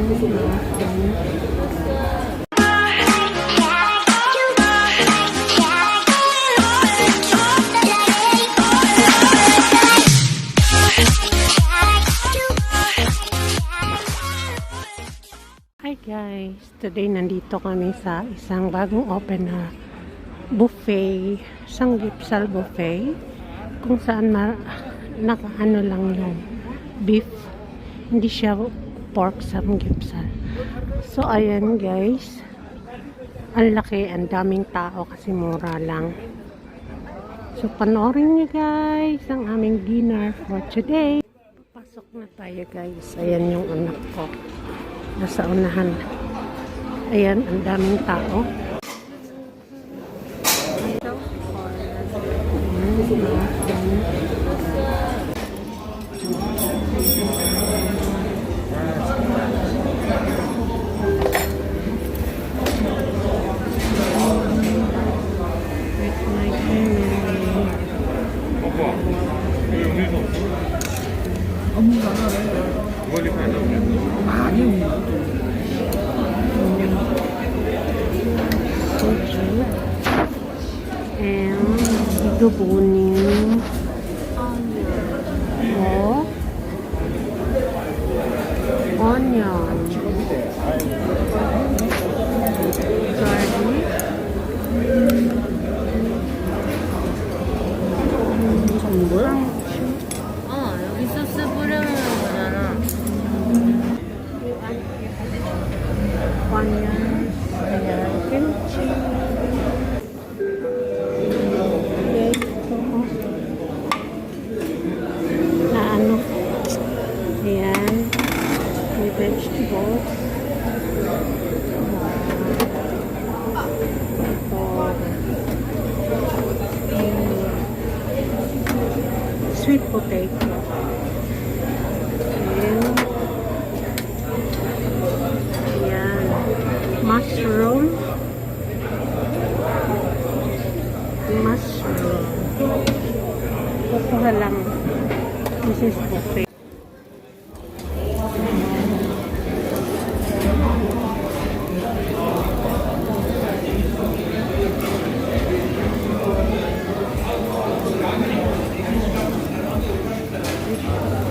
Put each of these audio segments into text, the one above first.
Hi guys! Today nandito kami sa isang bagong open na buffet, sanggipsal buffet, kung saan nakaano lang yung beef, hindi siya pork sanggipsal. So ayan guys, ang laki, ang daming tao kasi mura lang. So panoorin niyo guys ang aming dinner for today. Pasok na tayo guys. Ayan yung anak ko nasa unahan. Ayan, ang daming tao. And dubunin onion, garlic, 여기 소스 뿌려놓는 거잖아. onion, ayan, kimchi. Na ano, ayan, may vegetables. Sweet potato. Ayan, mushroom. Kukuha lang. This is buffet.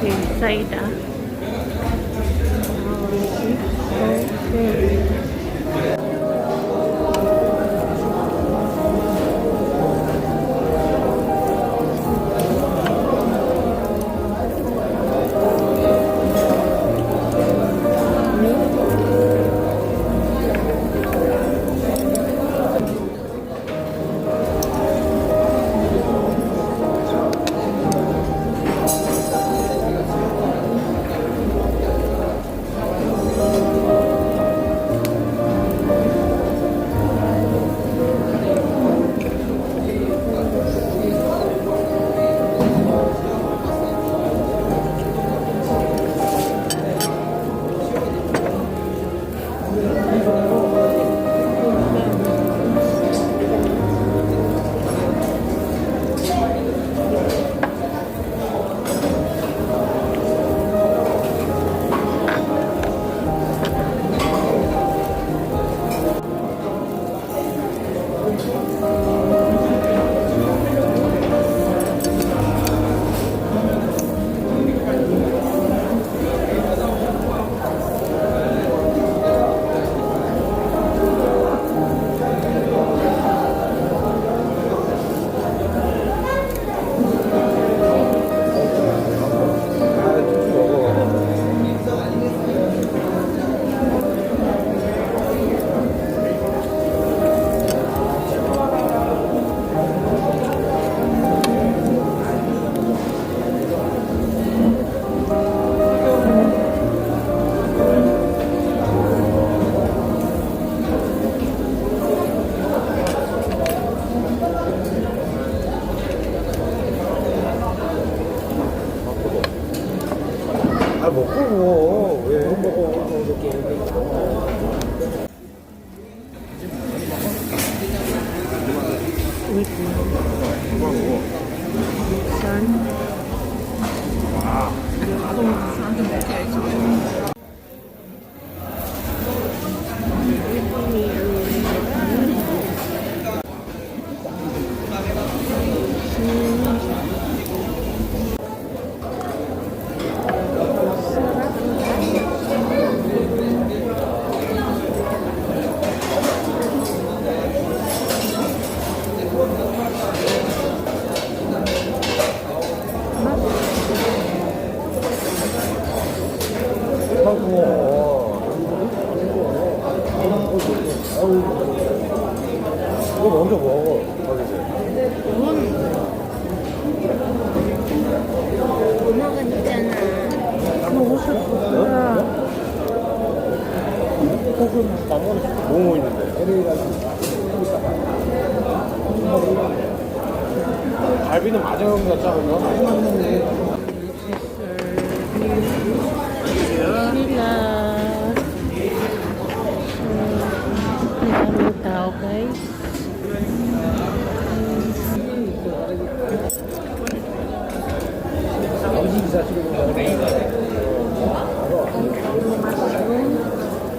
Inside 먹고 왜 먹어? 아이고. 이거 먼저 먹어. 엄마가 있잖아. 먹고 싶다. 뭐 있는데? 갈비는 마저용 같잖아, 이거. Sila. Maraming tao, guys.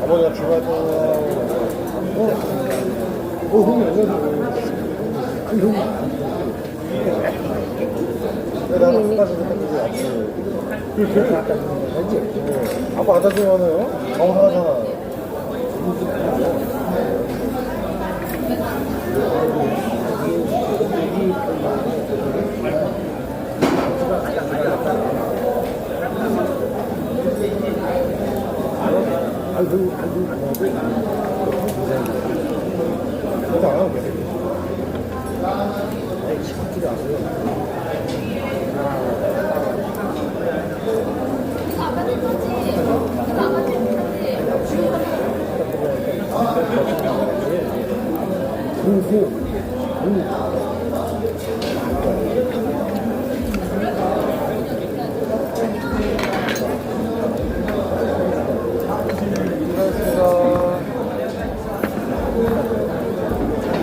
어머니가 주말에 형이 아니, 형이. 내가 가서 알지? 아빠 안 다치면은 정상하잖아. 그래서 안 하면 계속. 아니, 시끄럽지 않아요.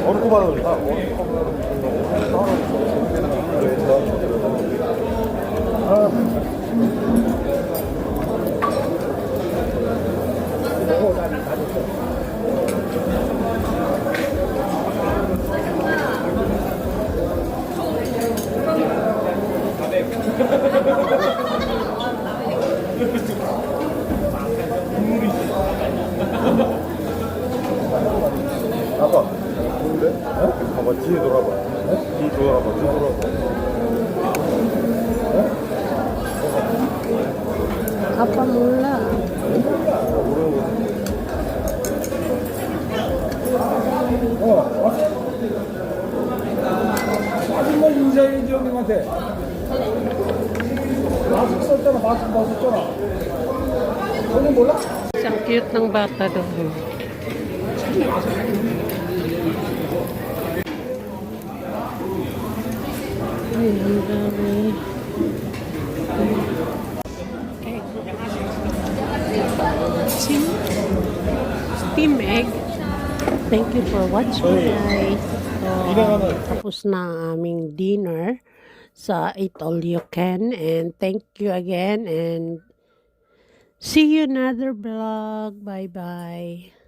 어느 거 받아볼까? 아빠, 뭔데? 어? 봐봐, 뒤에 돌아봐. 어? 뒤에 돌아봐, 뒤에 돌아봐. Apa mula? 아줌마 인사해야지, 형님한테. 마스크 썼잖아, 마스크 벗었잖아. 형님 몰라? Ang cute ng bata doon. Ay, ang dami. Steam egg. Thank you for watching, guys. So, tapos na ang aming dinner sa Eat All You Can. And thank you again. And see you another vlog. Bye-bye.